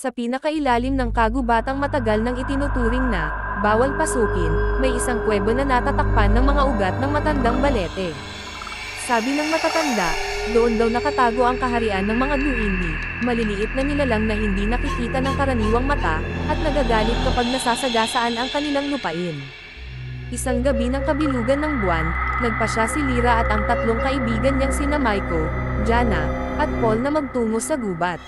Sa pinakailalim ng kagubatang matagal nang itinuturing na bawal pasukin, may isang kuweba na natatakpan ng mga ugat ng matandang balete. Sabi ng matatanda, doon daw nakatago ang kaharian ng mga duindi, maliliit na nilalang na hindi nakikita ng karaniwang mata, at nagagalit kapag nasasagasaan ang kanilang lupain. Isang gabi ng kabilugan ng buwan, nagpasya si Lyra at ang tatlong kaibigan niyang sina Maiko, Jana, at Paul na magtungo sa gubat.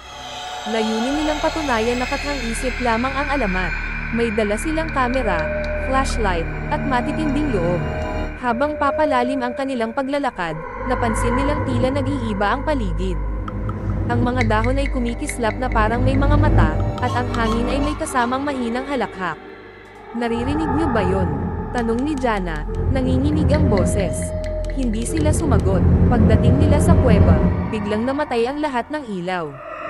Layunin nilang patunayan na kathang-isip lamang ang alamat. May dala silang kamera, flashlight, at matitinding loob. Habang papalalim ang kanilang paglalakad, napansin nilang tila nag-iiba ang paligid. Ang mga dahon ay kumikislap na parang may mga mata, at ang hangin ay may kasamang mahinang halakhak. "Naririnig niyo ba yon?" tanong ni Jana, nanginginig ang boses. Hindi sila sumagot. Pagdating nila sa kuweba, biglang namatay ang lahat ng ilaw.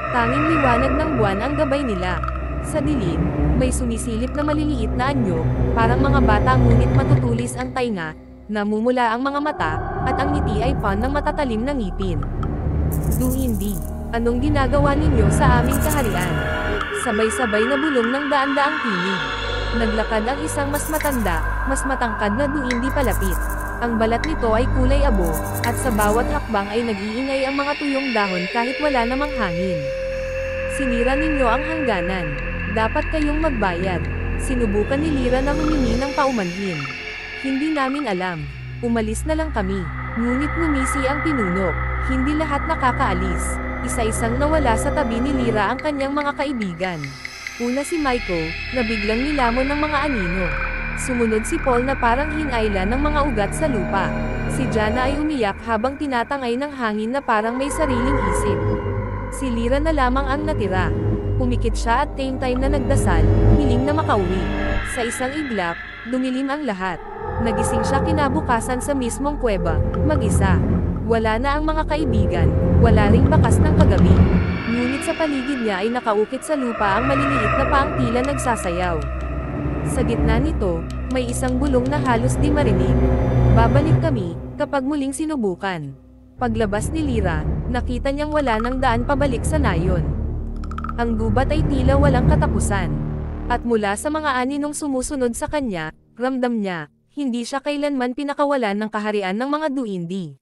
Tanging liwanag ng buwan ang gabay nila. Sa dilim, may sumisilip na maliliit na anyo, parang mga bata ngunit matutulis ang tainga, namumula ang mga mata, at ang ngiti ay pan ng matatalim na ngipin. "Duindi, anong ginagawa ninyo sa aming kaharian?" Sabay-sabay na bulong ng daan-daang tinig. Naglakad ang isang mas matanda, mas matangkad na duindi palapit. Ang balat nito ay kulay abo, at sa bawat hakbang ay nag-iingay ang mga tuyong dahon kahit wala namang hangin. "Sinira ninyo ang hangganan. Dapat kayong magbayad." Sinubukan ni Lyra na humingi ng paumanhin. "Hindi namin alam. Umalis na lang kami." Ngunit ngumisi ang pinuno. Hindi lahat nakakaalis. Isa-isang nawala sa tabi ni Lyra ang kanyang mga kaibigan. Una si Maiko, na biglang nilamon ng mga anino. Sumunod si Paul na parang hinayla ng mga ugat sa lupa. Si Jana ay umiyak habang tinatangay ng hangin na parang may sariling isip. Si Lyra na lamang ang natira. Pumikit siya at same time na nagdasal, hiling na makauwi. Sa isang iglap, dumilim ang lahat. Nagising siya kinabukasan sa mismong kuweba, mag-isa. Wala na ang mga kaibigan, wala ring bakas ng kagabi. Ngunit sa paligid niya ay nakaukit sa lupa ang maliliit na paang tila nagsasayaw. Sa gitna nito, may isang bulong na halos di marinig. "Babalik kami, kapag muling sinubukan." Paglabas ni Lyra, nakita niyang wala nang daan pabalik sa nayon. Ang gubat ay tila walang katapusan. At mula sa mga aninong sumusunod sa kanya, ramdam niya, hindi siya kailanman pinakawalan ng kaharian ng mga duindi.